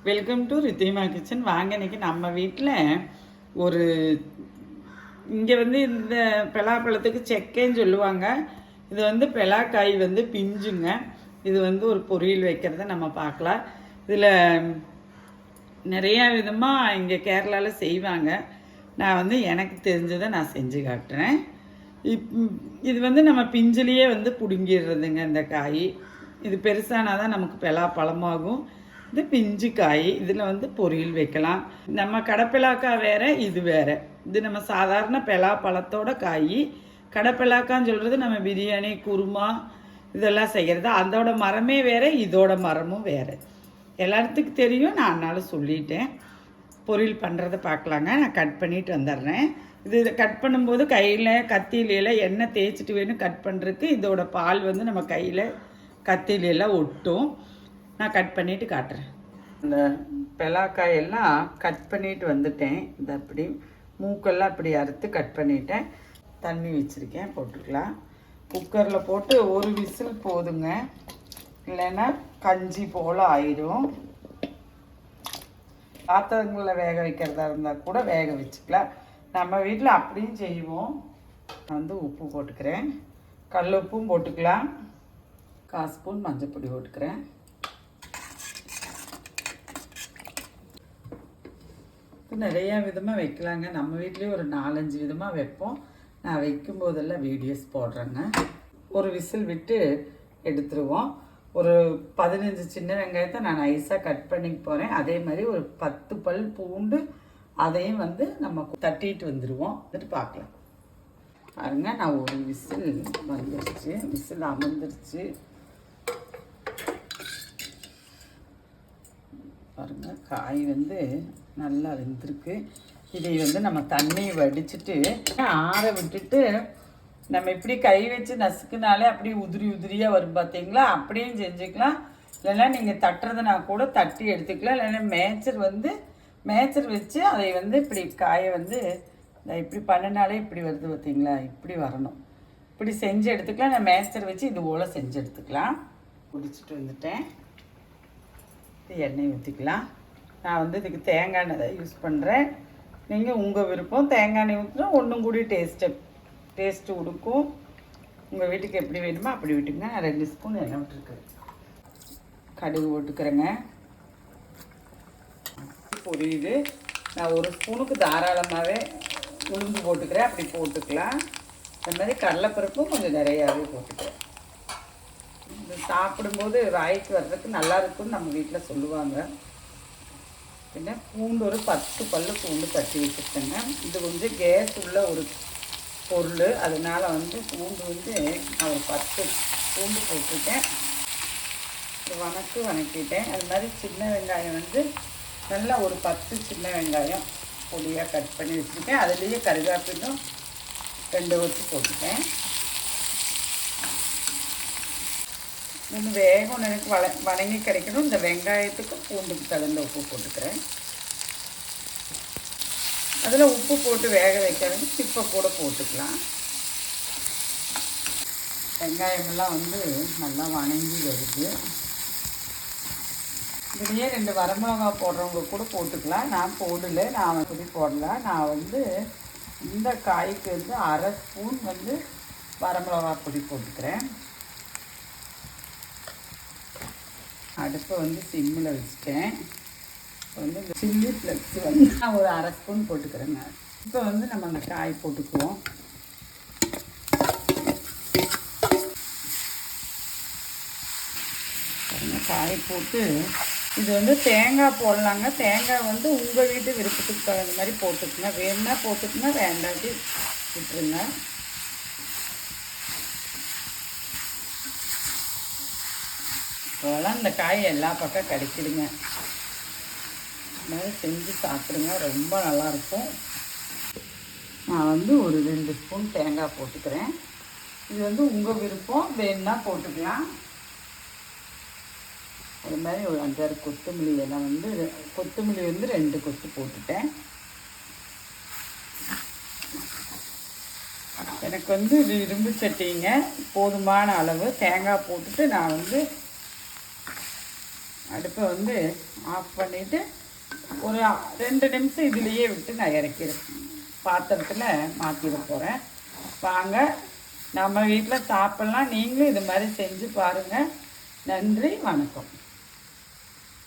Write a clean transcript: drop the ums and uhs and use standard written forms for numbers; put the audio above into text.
Welcome to Ridhima kitchen. வாங்க, இன்னைக்கு நம்ம வீட்டில் ஒரு இங்கே இந்த பலாப்பழத்துக்கு செக்கைன்னு சொல்லுவாங்க. இது பலாக்காய் பிஞ்சுங்க. இது ஒரு பொரியல் வைக்கிறத நம்ம பார்க்கலாம். இதில் நிறையா விதமாக இங்கே கேரளாவில் செய்வாங்க. நான் எனக்கு தெரிஞ்சதை நான் செஞ்சு காட்டுறேன். இது நம்ம பிஞ்சிலேயே பிடுங்கிடுறதுங்க. இந்த காய் இது பெருசானால் தான் நமக்கு பலாப்பழமாகும். இது பிஞ்சு காய். இதில் பொரியல் வைக்கலாம். நம்ம கடப்பிலாக்காய் வேறு, இது வேறு. இது நம்ம சாதாரண பலாப்பழத்தோட காய். கடப்பிலாக்கான்னு சொல்கிறது நம்ம பிரியாணி, குருமா இதெல்லாம் செய்கிறது. அதோட மரமே வேறு, இதோட மரமும் வேறு. எல்லாத்துக்கும் தெரியும். நான் அதனால சொல்லிட்டேன். பொரியல் பண்ணுறதை பார்க்கலாங்க. நான் கட் பண்ணிட்டு வந்துடுறேன். இது கட் பண்ணும்போது கையில் கத்தியில எண்ணெய் தேய்ச்சிட்டு வேணும் கட் பண்ணுறதுக்கு. இதோட பால் நம்ம கையில் கத்தியிலாம் ஒட்டும். நான் கட் பண்ணிவிட்டு காட்டுறேன். இந்த பலாக்காயெல்லாம் கட் பண்ணிட்டு வந்துட்டேன். இந்த அப்படி மூக்கெல்லாம் அப்படி அறுத்து கட் பண்ணிட்டேன். தண்ணி வச்சுருக்கேன், போட்டுக்கலாம். குக்கரில் போட்டு ஒரு விசில் போதுங்க, இல்லைன்னா கஞ்சி போல் ஆயிடும். பாத்திரங்களில் வேக வைக்கிறதா இருந்தால் கூட வேக வச்சுக்கலாம். நம்ம வீட்டில் அப்படியும் செய்வோம். நான் உப்பு போட்டுக்கிறேன். கல் உப்பும் போட்டுக்கலாம். 1/4 ஸ்பூன் மஞ்சள் பொடி போட்டுக்கிறேன். நிறையா விதமாக வைக்கலாங்க. நம்ம வீட்லேயே ஒரு 4-5 விதமாக வைப்போம். நான் வைக்கும்போதெல்லாம் வீடியோஸ் போடுறேங்க. ஒரு விசில் விட்டு எடுத்துருவோம். ஒரு 15 சின்ன வெங்காயத்தை நான் நைஸாக கட் பண்ணி போகிறேன். அதே மாதிரி ஒரு 10 பல் பூண்டு, அதையும் நம்ம தட்டிட்டு வந்துடுவோம். வந்துட்டு பார்க்கலாம். பாருங்க, நான் ஒரு விசில் வந்துடுச்சு. விசில் அமர்ந்துருச்சு பாருங்க. காய் நல்லா வெந்திருக்கு. இதை நம்ம தண்ணியை வடிச்சிட்டு ஆற விட்டுட்டு, நம்ம இப்படி கை வச்சு நசுக்குனாலே அப்படி உதிரி உதிரியாக வரும் பார்த்தீங்களா? அப்படியும் செஞ்சுக்கலாம். இல்லைன்னா நீங்கள் தட்டுறதுனா கூட தட்டி எடுத்துக்கலாம். இல்லைன்னா மேய்ச்சர் வச்சு அதை இப்படி காயை இப்படி பண்ணினாலே இப்படி வருது பார்த்தீங்களா? இப்படி வரணும். இப்படி செஞ்சு எடுத்துக்கலாம். நான் மேய்ச்சர் வச்சு இது போல் செஞ்சு எடுத்துக்கலாம். குடிச்சிட்டு வந்துட்டேன். எண்ணெய் ஊற்றிக்கலாம். நான் இதுக்கு தேங்காய் எண்ணெய் தான் யூஸ் பண்ணுறேன். நீங்கள் உங்கள் விருப்பம். தேங்காய் எண்ணெய் ஊற்றினா ஒன்றும் கூடி டேஸ்ட்டு கொடுக்கும். உங்கள் வீட்டுக்கு எப்படி வேணுமோ அப்படி விட்டுங்க. நான் 2 ஸ்பூன் எண்ணெய் விட்டுருக்கேன். கடுகு போட்டுக்கிறேங்க. பொரியுது. நான் 1 ஸ்பூனுக்கு தாராளமாகவே உளுந்து போட்டுக்கிறேன். அப்படி போட்டுக்கலாம். இந்த மாதிரி கடலைப்பருப்பும் கொஞ்சம் நிறையாவே போட்டுக்கிறேன். இது சாப்பிடும்போது வாய்க்கு வர்றதுக்கு நல்லா இருக்குன்னு நம்ம வீட்டில் சொல்லுவாங்க. பின்ன பூண்டு ஒரு 10 பல்லு பூண்டு தட்டி வச்சுருக்கேங்க. இது கொஞ்சம் கேஸ் உள்ள ஒரு பொருள். அதனால் பூண்டு நான் ஒரு 10 பூண்டு போட்டிருக்கேன். வணக்கிட்டேன். அது மாதிரி சின்ன வெங்காயம் நல்லா ஒரு 10 சின்ன வெங்காயம் பொடியாக கட் பண்ணி வச்சுருக்கேன். அதுலேயே கருவேப்பிலும் 2 வச்சு போட்டுட்டேன். இன்னும் வேகம் எனக்கு வணங்கி கிடைக்கணும். இந்த வெங்காயத்துக்கு பூண்டுக்கு தகுந்த உப்பு போட்டுக்கிறேன். அதில் உப்பு போட்டு வேக வைக்காதீங்க, இப்போ கூட போட்டுக்கலாம். வெங்காயமெல்லாம் நல்லா வணங்கி வருது. இதுலேயே 2 வரமிளகா போடுறவங்க கூட போட்டுக்கலாம். நான் போடலை. நான் பொடி போடலாம். நான் இந்த காய்க்கு 1/2 ஸ்பூன் வரமிளகா பொடி போட்டுக்கிறேன். அடுப்பை சிம்மில் வச்சுட்டேன். இந்த சில்லி ஃப்ளெக்ஸ் நான் ஒரு 1/2 ஸ்பூன் போட்டுக்கிறேங்க. இப்போ நம்ம அந்த காய் போட்டுக்குவோம். காய் போட்டு இது தேங்காய் போடலாங்க. தேங்காய் உங்கள் வீட்டு விருப்பத்துக்கு தகுந்த மாதிரி போட்டுக்குங்க. வேணுன்னா போட்டுக்குங்க, வேண்டாட்டி விட்டுருங்க. இப்போலாம் இந்த காய் எல்லா பக்கம் கிடைக்குதுங்க. இந்த மாதிரி செஞ்சு சாப்பிடுங்க, ரொம்ப நல்லாயிருக்கும். நான் ஒரு 2 ஸ்பூன் தேங்காய் போட்டுக்கிறேன். இது உங்கள் விருப்பம், வேணுன்னா போட்டுக்கலாம். அது மாதிரி ஒரு 5-6 கொத்தமல்லி எல்லாம் கொத்தமல்லி 2 கொத்து போட்டுட்டேன். எனக்கு இது இரும்பு சட்டிங்க. போதுமான அளவு தேங்காய் போட்டுட்டு நான் அடுப்பை வந்து ஆஃப் பண்ணிவிட்டு ஒரு 2 நிமிஷம் இதுலேயே விட்டு நான் இறக்கிறேன். பாத்திரத்தில் மாற்றிட போகிறேன். வாங்க நம்ம வீட்டில் சாப்பிட்லாம். நீங்களும் இது மாதிரி செஞ்சு பாருங்கள். நன்றி, வணக்கம்.